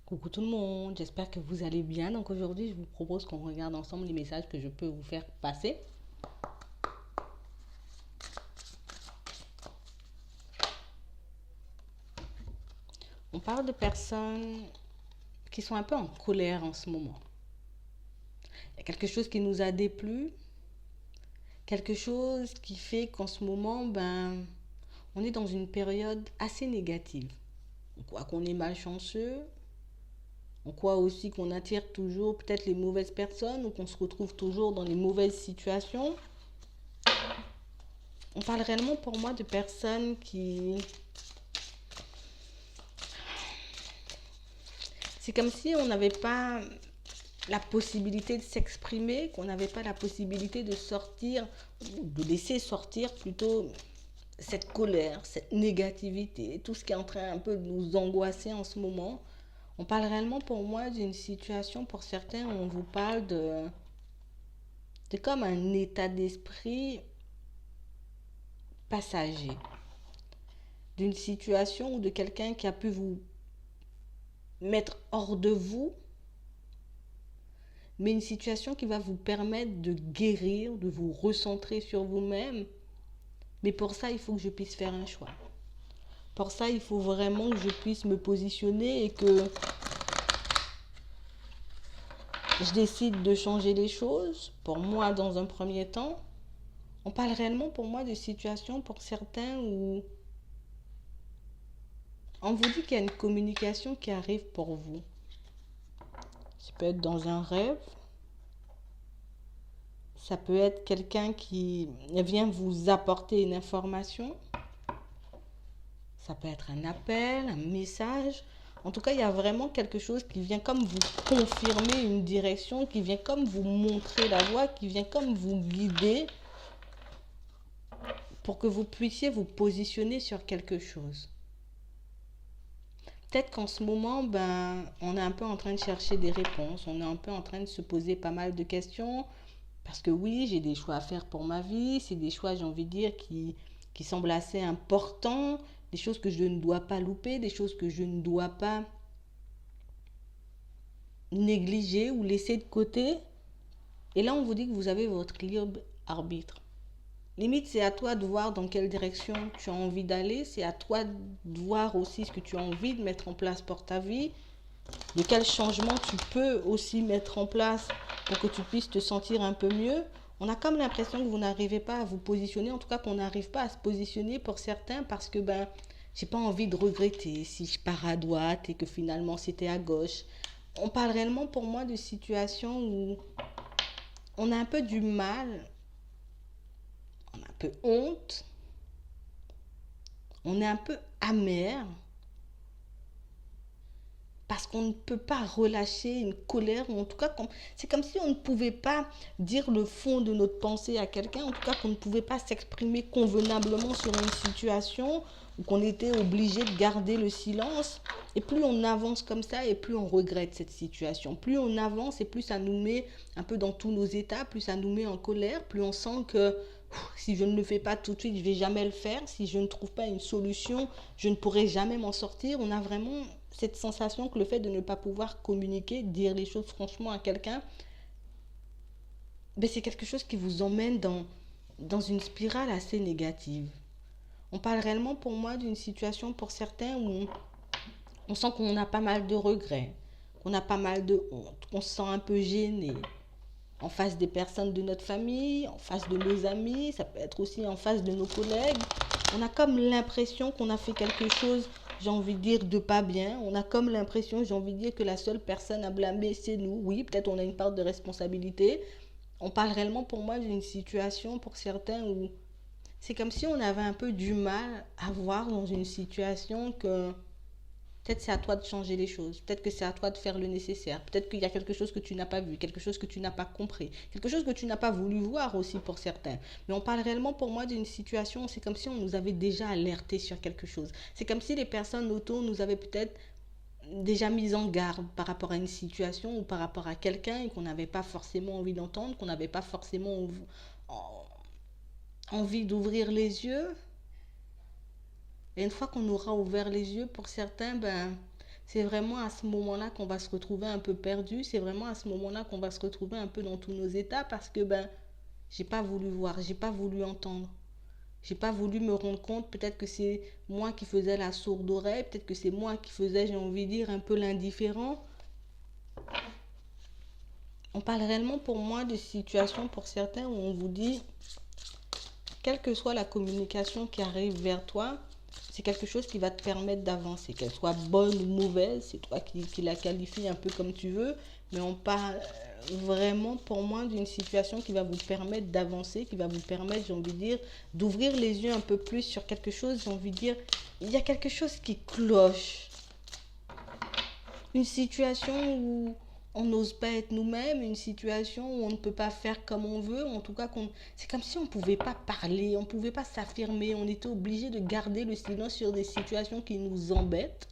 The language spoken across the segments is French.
Coucou tout le monde, j'espère que vous allez bien. Donc aujourd'hui, je vous propose qu'on regarde ensemble les messages que je peux vous faire passer. On parle de personnes qui sont un peu en colère en ce moment. Il y a quelque chose qui nous a déplu, quelque chose qui fait qu'en ce moment, on est dans une période assez négative. On croit qu'on est malchanceux, on croit aussi qu'on attire toujours peut-être les mauvaises personnes ou qu'on se retrouve toujours dans les mauvaises situations. On parle réellement pour moi de personnes qui... C'est comme si on n'avait pas la possibilité de s'exprimer, qu'on n'avait pas la possibilité de sortir, de laisser sortir plutôt cette colère, cette négativité, tout ce qui est en train un peu de nous angoisser en ce moment. On parle réellement pour moi d'une situation, pour certains, où on vous parle de comme un état d'esprit passager, d'une situation ou de quelqu'un qui a pu vous mettre hors de vous, mais une situation qui va vous permettre de guérir, de vous recentrer sur vous-même. Mais pour ça, il faut que je puisse faire un choix. Pour ça, il faut vraiment que je puisse me positionner et que je décide de changer les choses. Pour moi, dans un premier temps, on parle réellement pour moi de situations pour certains où on vous dit qu'il y a une communication qui arrive pour vous. Ça peut être dans un rêve. Ça peut être quelqu'un qui vient vous apporter une information. Ça peut être un appel, un message. En tout cas, il y a vraiment quelque chose qui vient comme vous confirmer une direction, qui vient comme vous montrer la voie, qui vient comme vous guider pour que vous puissiez vous positionner sur quelque chose. Peut-être qu'en ce moment, on est un peu en train de chercher des réponses, on est un peu en train de se poser pas mal de questions, parce que oui, j'ai des choix à faire pour ma vie, c'est des choix, j'ai envie de dire, qui semblent assez importants, des choses que je ne dois pas louper, des choses que je ne dois pas négliger ou laisser de côté. Et là, on vous dit que vous avez votre libre arbitre. Limite, c'est à toi de voir dans quelle direction tu as envie d'aller. C'est à toi de voir aussi ce que tu as envie de mettre en place pour ta vie. De quel changement tu peux aussi mettre en place pour que tu puisses te sentir un peu mieux. On a comme l'impression que vous n'arrivez pas à vous positionner. En tout cas, qu'on n'arrive pas à se positionner pour certains parce que j'ai pas envie de regretter si je pars à droite et que finalement c'était à gauche. On parle réellement pour moi de situations où on a un peu du mal, on a un peu honte, on est un peu amer parce qu'on ne peut pas relâcher une colère, ou en tout cas, c'est comme si on ne pouvait pas dire le fond de notre pensée à quelqu'un, en tout cas qu'on ne pouvait pas s'exprimer convenablement sur une situation, ou qu'on était obligé de garder le silence. Et plus on avance comme ça, et plus on regrette cette situation. Plus on avance, et plus ça nous met un peu dans tous nos états, plus ça nous met en colère, plus on sent que si je ne le fais pas tout de suite, je ne vais jamais le faire. Si je ne trouve pas une solution, je ne pourrai jamais m'en sortir. On a vraiment cette sensation que le fait de ne pas pouvoir communiquer, dire les choses franchement à quelqu'un, c'est quelque chose qui vous emmène dans une spirale assez négative. On parle réellement pour moi d'une situation pour certains où on sent qu'on a pas mal de regrets, qu'on a pas mal de honte, qu'on se sent un peu gêné en face des personnes de notre famille, en face de nos amis, ça peut être aussi en face de nos collègues. On a comme l'impression qu'on a fait quelque chose, j'ai envie de dire, de pas bien. On a comme l'impression, j'ai envie de dire, que la seule personne à blâmer, c'est nous. Oui, peut-être on a une part de responsabilité. On parle réellement pour moi d'une situation pour certains où c'est comme si on avait un peu du mal à voir dans une situation que peut-être c'est à toi de changer les choses. Peut-être que c'est à toi de faire le nécessaire. Peut-être qu'il y a quelque chose que tu n'as pas vu, quelque chose que tu n'as pas compris, quelque chose que tu n'as pas voulu voir aussi pour certains. Mais on parle réellement pour moi d'une situation, c'est comme si on nous avait déjà alerté sur quelque chose. C'est comme si les personnes autour nous avaient peut-être déjà mis en garde par rapport à une situation ou par rapport à quelqu'un et qu'on n'avait pas forcément envie d'entendre, qu'on n'avait pas forcément envie d'ouvrir les yeux. Et une fois qu'on aura ouvert les yeux, pour certains, C'est vraiment à ce moment-là qu'on va se retrouver un peu perdu. C'est vraiment à ce moment-là qu'on va se retrouver un peu dans tous nos états parce que j'ai pas voulu voir, j'ai pas voulu entendre. J'ai pas voulu me rendre compte, peut-être que c'est moi qui faisais la sourde oreille, peut-être que c'est moi qui faisais, j'ai envie de dire, un peu l'indifférent. On parle réellement pour moi de situations pour certains où on vous dit, quelle que soit la communication qui arrive vers toi, c'est quelque chose qui va te permettre d'avancer, qu'elle soit bonne ou mauvaise, c'est toi qui la qualifie un peu comme tu veux, mais on parle vraiment pour moi d'une situation qui va vous permettre d'avancer, qui va vous permettre, j'ai envie de dire, d'ouvrir les yeux un peu plus sur quelque chose, j'ai envie de dire, il y a quelque chose qui cloche, une situation où on n'ose pas être nous-mêmes, une situation où on ne peut pas faire comme on veut, en tout cas, c'est comme si on ne pouvait pas parler, on ne pouvait pas s'affirmer, on était obligé de garder le silence sur des situations qui nous embêtent,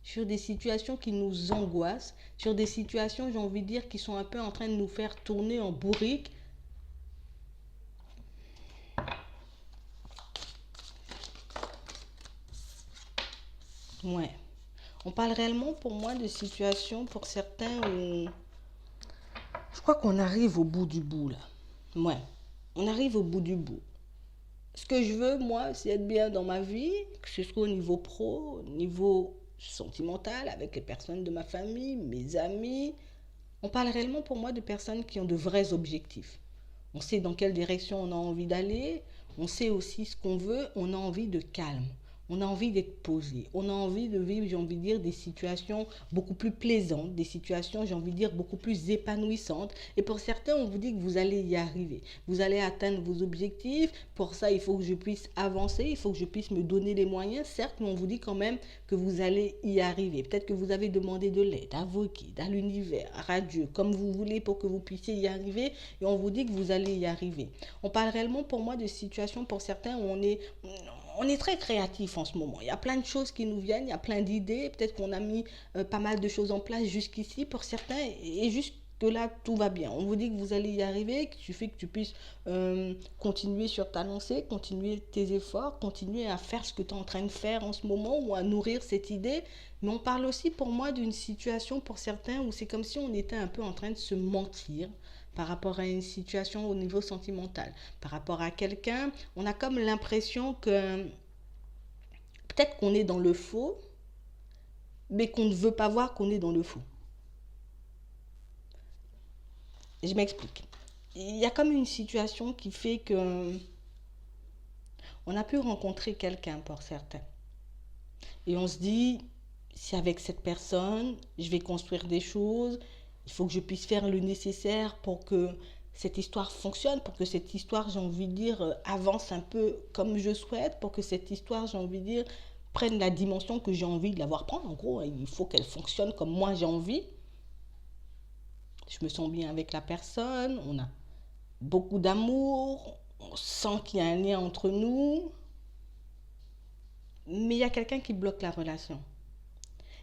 sur des situations qui nous angoissent, sur des situations, j'ai envie de dire, qui sont un peu en train de nous faire tourner en bourrique. Ouais. On parle réellement pour moi de situations pour certains où je crois qu'on arrive au bout du bout là. Ouais. On arrive au bout du bout. Ce que je veux, moi, c'est être bien dans ma vie, que ce soit au niveau pro, au niveau sentimental, avec les personnes de ma famille, mes amis. On parle réellement pour moi de personnes qui ont de vrais objectifs. On sait dans quelle direction on a envie d'aller, on sait aussi ce qu'on veut, on a envie de calme. On a envie d'être posé, on a envie de vivre, j'ai envie de dire, des situations beaucoup plus plaisantes, des situations, j'ai envie de dire, beaucoup plus épanouissantes. Et pour certains, on vous dit que vous allez y arriver. Vous allez atteindre vos objectifs. Pour ça, il faut que je puisse avancer, il faut que je puisse me donner les moyens. Certes, mais on vous dit quand même que vous allez y arriver. Peut-être que vous avez demandé de l'aide à vos guides, à l'univers, à Dieu, comme vous voulez pour que vous puissiez y arriver. Et on vous dit que vous allez y arriver. On parle réellement pour moi de situations pour certains où on est très créatif en ce moment. Il y a plein de choses qui nous viennent, il y a plein d'idées. Peut-être qu'on a mis pas mal de choses en place jusqu'ici pour certains et jusque là, tout va bien. On vous dit que vous allez y arriver, qu'il suffit que tu puisses continuer sur ta lancée, continuer tes efforts, continuer à faire ce que tu es en train de faire en ce moment ou à nourrir cette idée. Mais on parle aussi pour moi d'une situation pour certains où c'est comme si on était un peu en train de se mentir par rapport à une situation au niveau sentimental, par rapport à quelqu'un, on a comme l'impression que peut-être qu'on est dans le faux, mais qu'on ne veut pas voir qu'on est dans le faux. Je m'explique. Il y a comme une situation qui fait que on a pu rencontrer quelqu'un pour certains. Et on se dit, si avec cette personne, je vais construire des choses, il faut que je puisse faire le nécessaire pour que cette histoire fonctionne, pour que cette histoire, j'ai envie de dire, avance un peu comme je souhaite, pour que cette histoire, j'ai envie de dire, prenne la dimension que j'ai envie de l'avoir prendre. En gros, il faut qu'elle fonctionne comme moi j'ai envie. Je me sens bien avec la personne, on a beaucoup d'amour, on sent qu'il y a un lien entre nous, mais il y a quelqu'un qui bloque la relation.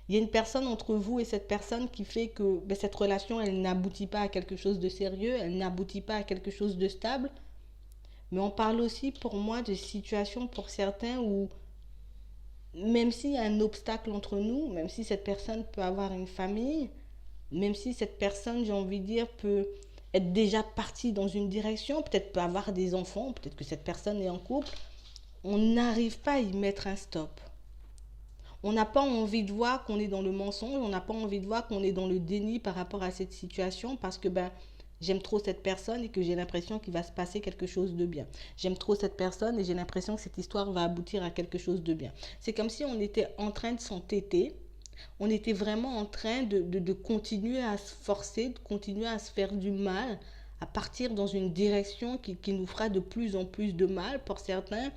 Il y a une personne entre vous et cette personne qui fait que cette relation, elle n'aboutit pas à quelque chose de sérieux, elle n'aboutit pas à quelque chose de stable. Mais on parle aussi pour moi de situations pour certains où même s'il y a un obstacle entre nous, même si cette personne peut avoir une famille, même si cette personne, j'ai envie de dire, peut être déjà partie dans une direction, peut-être peut avoir des enfants, peut-être que cette personne est en couple, on n'arrive pas à y mettre un stop. On n'a pas envie de voir qu'on est dans le mensonge, on n'a pas envie de voir qu'on est dans le déni par rapport à cette situation parce que j'aime trop cette personne et que j'ai l'impression qu'il va se passer quelque chose de bien. J'aime trop cette personne et j'ai l'impression que cette histoire va aboutir à quelque chose de bien. C'est comme si on était en train de s'entêter, on était vraiment en train de continuer à se forcer, de continuer à se faire du mal, à partir dans une direction qui nous fera de plus en plus de mal pour certains,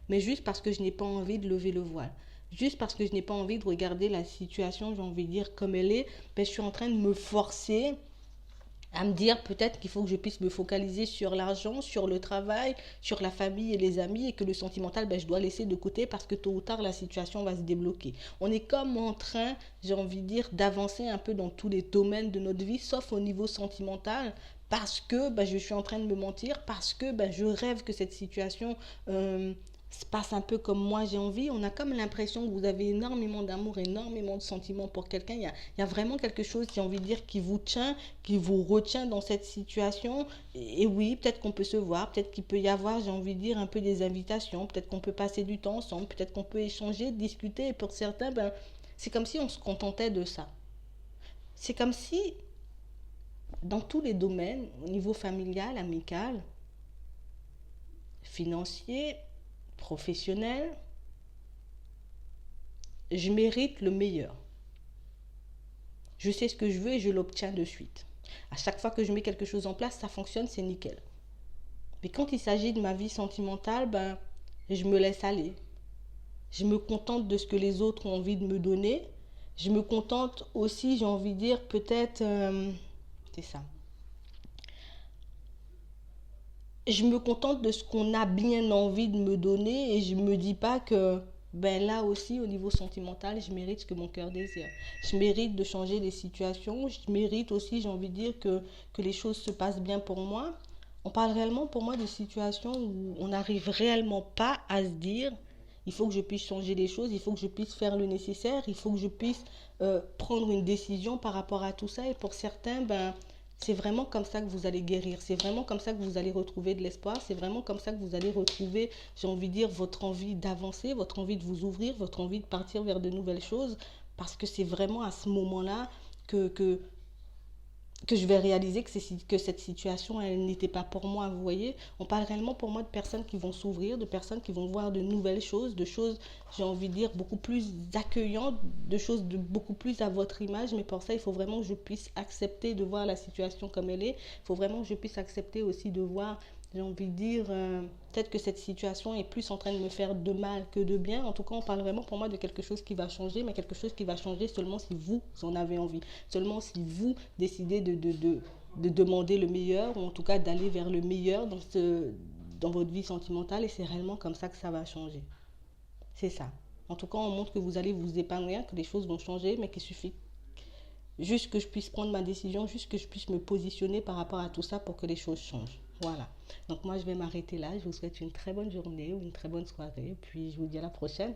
mais juste parce que je n'ai pas envie de lever le voile. Juste parce que je n'ai pas envie de regarder la situation, j'ai envie de dire, comme elle est, je suis en train de me forcer à me dire peut-être qu'il faut que je puisse me focaliser sur l'argent, sur le travail, sur la famille et les amis et que le sentimental, je dois laisser de côté parce que tôt ou tard, la situation va se débloquer. On est comme en train, j'ai envie de dire, d'avancer un peu dans tous les domaines de notre vie, sauf au niveau sentimental, parce que je suis en train de me mentir, parce que je rêve que cette situation se passe un peu comme moi j'ai envie. On a comme l'impression que vous avez énormément d'amour, énormément de sentiments pour quelqu'un. Il y a vraiment quelque chose, j'ai envie de dire, qui vous tient, qui vous retient dans cette situation. Et oui, peut-être qu'on peut se voir, peut-être qu'il peut y avoir, j'ai envie de dire, un peu des invitations, peut-être qu'on peut passer du temps ensemble, peut-être qu'on peut échanger, discuter. Et pour certains, ben, c'est comme si on se contentait de ça. C'est comme si, dans tous les domaines, au niveau familial, amical, financier, professionnel, je mérite le meilleur. Je sais ce que je veux et je l'obtiens de suite. À chaque fois que je mets quelque chose en place, ça fonctionne, c'est nickel. Mais quand il s'agit de ma vie sentimentale, ben, je me laisse aller. Je me contente de ce que les autres ont envie de me donner. Je me contente aussi, j'ai envie de dire, peut-être... c'est ça. Je me contente de ce qu'on a bien envie de me donner et je me dis pas que ben là aussi au niveau sentimental je mérite ce que mon cœur désire. Je mérite de changer les situations, je mérite aussi, j'ai envie de dire, que les choses se passent bien pour moi. On parle réellement pour moi de situations où on n'arrive réellement pas à se dire il faut que je puisse changer les choses, il faut que je puisse faire le nécessaire, il faut que je puisse prendre une décision par rapport à tout ça. Et pour certains, ben, c'est vraiment comme ça que vous allez guérir. C'est vraiment comme ça que vous allez retrouver de l'espoir. C'est vraiment comme ça que vous allez retrouver, j'ai envie de dire, votre envie d'avancer, votre envie de vous ouvrir, votre envie de partir vers de nouvelles choses. Parce que c'est vraiment à ce moment-là que je vais réaliser que cette situation, elle n'était pas pour moi, vous voyez. On parle réellement pour moi de personnes qui vont s'ouvrir, de personnes qui vont voir de nouvelles choses, de choses, j'ai envie de dire, beaucoup plus accueillantes, de choses de beaucoup plus à votre image. Mais pour ça, il faut vraiment que je puisse accepter de voir la situation comme elle est. Il faut vraiment que je puisse accepter aussi de voir, j'ai envie de dire, peut-être que cette situation est plus en train de me faire de mal que de bien. En tout cas, on parle vraiment pour moi de quelque chose qui va changer, mais quelque chose qui va changer seulement si vous en avez envie. Seulement si vous décidez de demander le meilleur, ou en tout cas d'aller vers le meilleur dans votre vie sentimentale. Et c'est réellement comme ça que ça va changer. C'est ça. En tout cas, on montre que vous allez vous épanouir, que les choses vont changer, mais qu'il suffit juste que je puisse prendre ma décision, juste que je puisse me positionner par rapport à tout ça pour que les choses changent. Voilà. Donc moi, je vais m'arrêter là. Je vous souhaite une très bonne journée ou une très bonne soirée. Puis je vous dis à la prochaine.